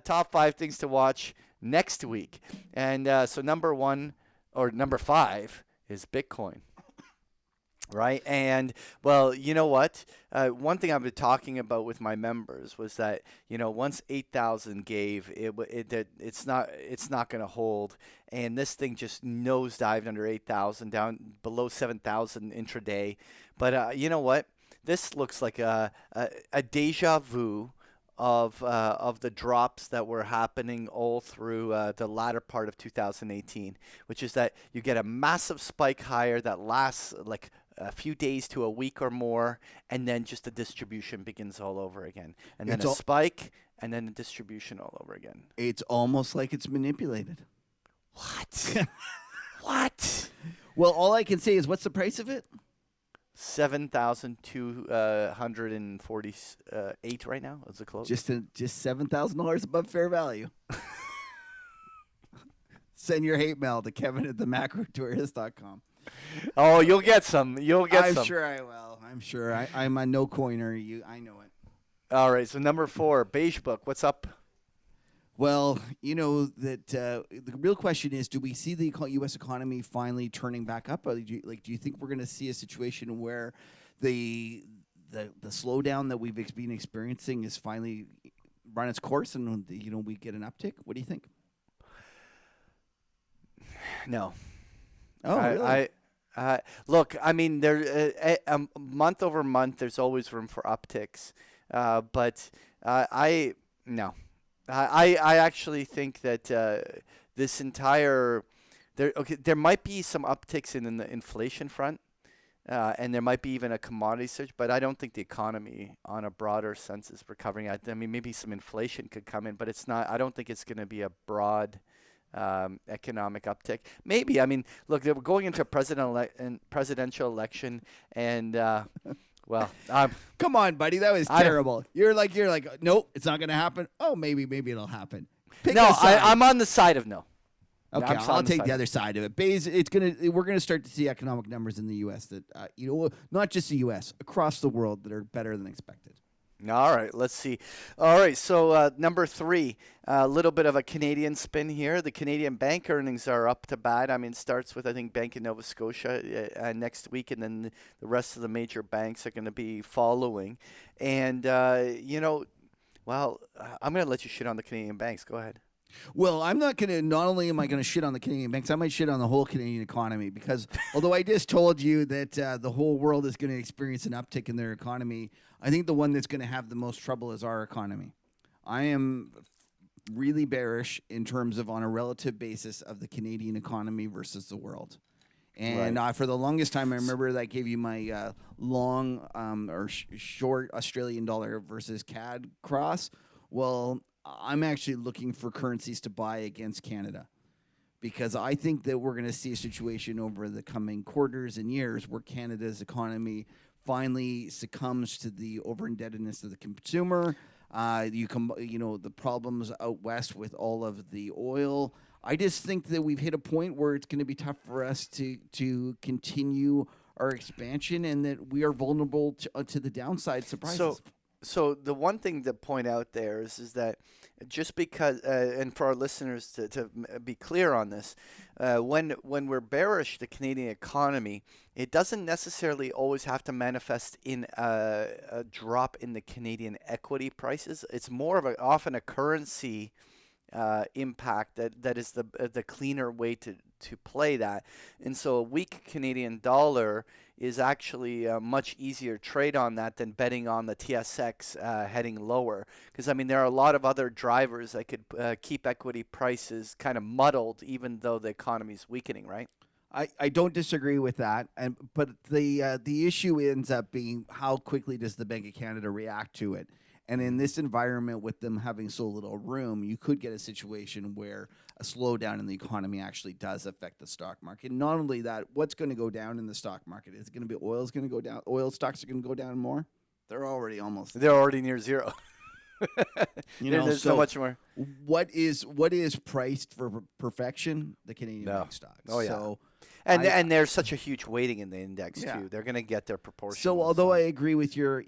top five things to watch next week. And so number one or number five is Bitcoin. Right. And well, you know what? One thing I've been talking about with my members was that, once 8,000 gave, it's not going to hold. And this thing just nosedived under 8,000 down below 7,000 intraday. But you know what? This looks like a deja vu of the drops that were happening all through the latter part of 2018, which is that you get a massive spike higher that lasts like a few days to a week or more, and then just the distribution begins all over again, and then It's a all, spike, and then the distribution all over again. it's almost like it's manipulated. What? What? Well, all I can say is, what's the price of it? 7,248 right now. Is it close? Just $7,000 above fair value. Send your hate mail to Kevin at themacrotourist.com. Oh, you'll get some. You'll get I'm some. sure I will. I'm sure. I'm a no coiner. I know it. All right. So number four, Beige Book. What's up? Well, you know that the real question is: do we see the U.S. economy finally turning back up? Or do you think we're going to see a situation where the slowdown that we've been experiencing is finally run its course, and we get an uptick? What do you think? No. Oh, really? Look. I mean, month over month, there's always room for upticks, but I no. I actually think that this entire there might be some upticks in the inflation front, and there might be even a commodity surge, but I don't think the economy on a broader sense is recovering. I mean, maybe some inflation could come in, but it's not. I don't think it's going to be a broad economic uptick. Maybe. I mean, look, we're going into a presidential election, and well, come on, buddy, that was terrible. You're like, nope, it's not going to happen. Oh, maybe it'll happen. No, I'm on the side of no. Okay, I'll take the other side of it. We're gonna start to see economic numbers in the U.S. that not just the U.S. across the world that are better than expected. All right, let's see. All right, so number three, a little bit of a Canadian spin here. The Canadian bank earnings are up to bat. I mean, it starts with, I think, Bank of Nova Scotia next week, and then the rest of the major banks are going to be following. And, well, I'm going to let you shit on the Canadian banks. Go ahead. Well, I'm not going to, not only am I going to shit on the Canadian banks, I might shit on the whole Canadian economy because although I just told you that the whole world is going to experience an uptick in their economy, I think the one that's going to have the most trouble is our economy. I am really bearish in terms of on a relative basis of the Canadian economy versus the world. And Right. For the longest time, I remember that I gave you my long or short Australian dollar versus CAD cross. Well, I'm actually looking for currencies to buy against Canada because I think that we're going to see a situation over the coming quarters and years where Canada's economy finally succumbs to the over-indebtedness of the consumer. The problems out west with all of the oil. I just think that we've hit a point where it's going to be tough for us to continue our expansion and that we are vulnerable to the downside surprises. So the one thing to point out there is that just because, and for our listeners to be clear on this, when we're bearish the Canadian economy, it doesn't necessarily always have to manifest in a drop in the Canadian equity prices. It's more of often a currency impact that is the cleaner way to play that. And so a weak Canadian dollar is actually a much easier trade on that than betting on the TSX heading lower. Because, I mean, there are a lot of other drivers that could keep equity prices kind of muddled even though the economy is weakening, right? I don't disagree with that, but the issue ends up being how quickly does the Bank of Canada react to it. And in this environment, with them having so little room, you could get a situation where a slowdown in the economy actually does affect the stock market. And not only that, what's going to go down in the stock market? Is it going to be oil's going to go down? Oil stocks are going to go down more? They're already They're already near zero. You know, There's so so much more. what is priced for perfection? The Canadian No. bank stocks. Oh, yeah. So And I there's such a huge weighting in the index yeah. too. They're going to get their proportion. So although I agree with your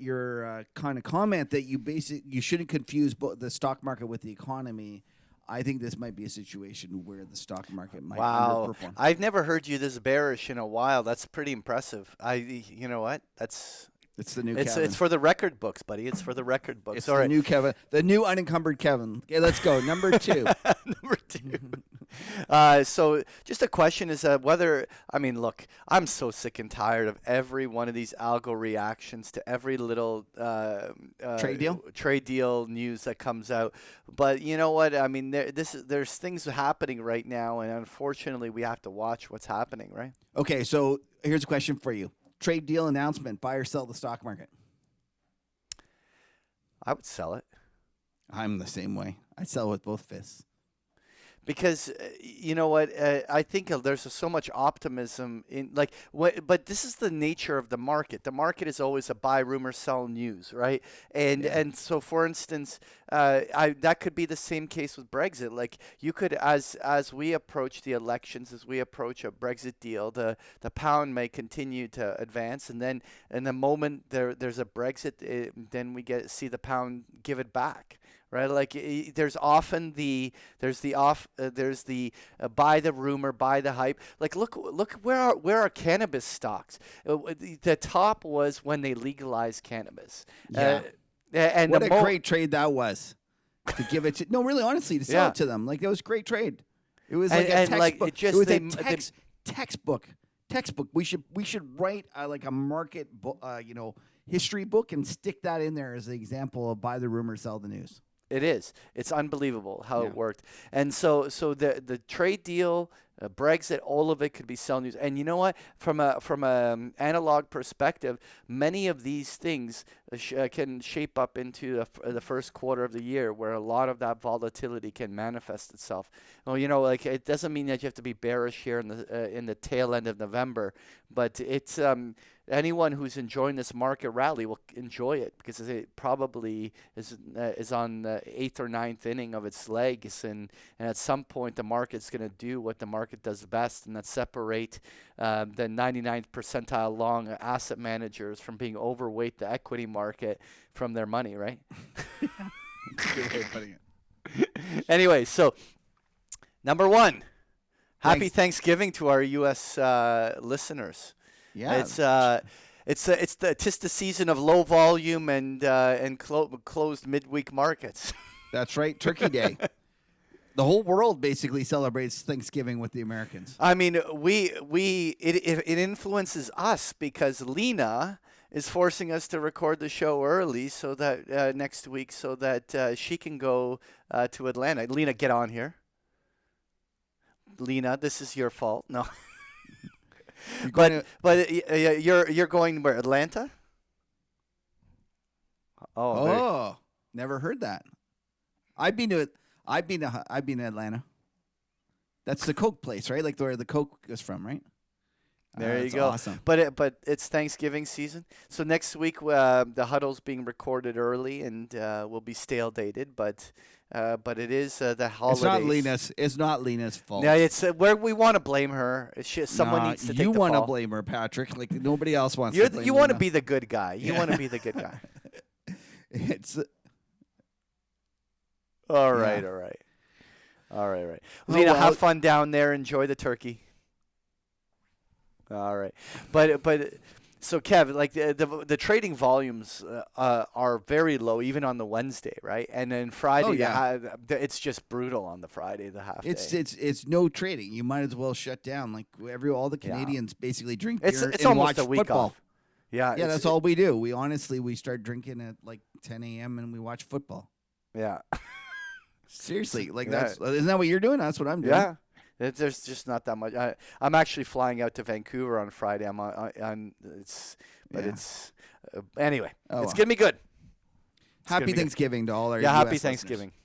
kind of comment that you shouldn't confuse the stock market with the economy, I think this might be a situation where the stock market might wow, underperform. I've never heard you this bearish in a while. That's pretty impressive. You know what? It's the new It's Kevin. for the record books, buddy. It's for the record books. It's All the right. new Kevin, the new unencumbered Kevin. Okay, let's go. Number 2. Number 2. So just a question is whether, I mean, look, I'm so sick and tired of every one of these algo reactions to every little Trade deal news that comes out. But you know what? I mean, there's things happening right now, and unfortunately, we have to watch what's happening, right? Okay, so here's a question for you. Trade deal announcement, buy or sell the stock market? I would sell it. I'm the same way. I sell with both fists. Because you know what, I think there's so much optimism in but this is the nature of the market. The market is always a buy rumor, sell news, right? And so, for instance, that could be the same case with Brexit. Like you could, as we approach the elections, as we approach a Brexit deal, the pound may continue to advance, and then in the moment there's a Brexit, then we see the pound give it back. Right, like there's often there's the buy the rumor, buy the hype. Like look where are cannabis stocks? The top was when they legalized cannabis. Yeah, and what a great trade that was to give it to. No, really, honestly, to sell it to them. Like that was a great trade. It was like a textbook. It was a textbook. We should write like a market history book and stick that in there as an example of buy the rumor, sell the news. It is. It's unbelievable how it worked. And so the trade deal, Brexit, all of it could be sell news. And you know what? From a analog perspective, many of these things can shape up into the first quarter of the year, where a lot of that volatility can manifest itself. Well, you know, like it doesn't mean that you have to be bearish here in the tail end of November, but it's anyone who's enjoying this market rally will enjoy it because it probably is on the 8th or 9th inning of its legs, and at some point the market's going to do what the market does best, and that's separate the 99th percentile long asset managers from being overweight the equity market from their money, right? Good way of putting it. Anyway, so number 1, happy Thanks. Thanksgiving to our U.S. Listeners. Yeah, It's the season of low volume and closed midweek markets. that's right. Turkey Day. The whole world basically celebrates Thanksgiving with the Americans. I mean, it influences us because Lena is forcing us to record the show early so that next week so that she can go to Atlanta. Lena, get on here. Lena, this is your fault. No. But you're going where? Atlanta? Oh, never heard that. I've been to Atlanta. That's the Coke place, right? Like where the Coke is from, right? There you go. Awesome. But it's Thanksgiving season, so next week the huddle's being recorded early and will be stale dated, but it is the holidays. It's not Lena's fault. Yeah, it's where we want to blame her. Someone needs to take the fall. You want to blame her, Patrick. Like nobody else wants to blame You want to Lena. be the good guy. You want to be the good guy. It's all right. Lena, have fun down there. Enjoy the turkey. All right, but so Kev, like the trading volumes are very low even on the Wednesday, right? And then Friday, it's just brutal on the Friday, the half day. It's no trading. You might as well shut down. Like all the Canadians basically drink beer it's and almost watch a week football. off. Yeah, That's all we do. We start drinking at like 10 a.m. and we watch football. Yeah. Seriously, like isn't that what you're doing? That's what I'm doing. Yeah. There's just not that much. I'm actually flying out to Vancouver on Friday. Anyway. It's gonna be good. Happy Thanksgiving to all our happy US Thanksgiving. listeners.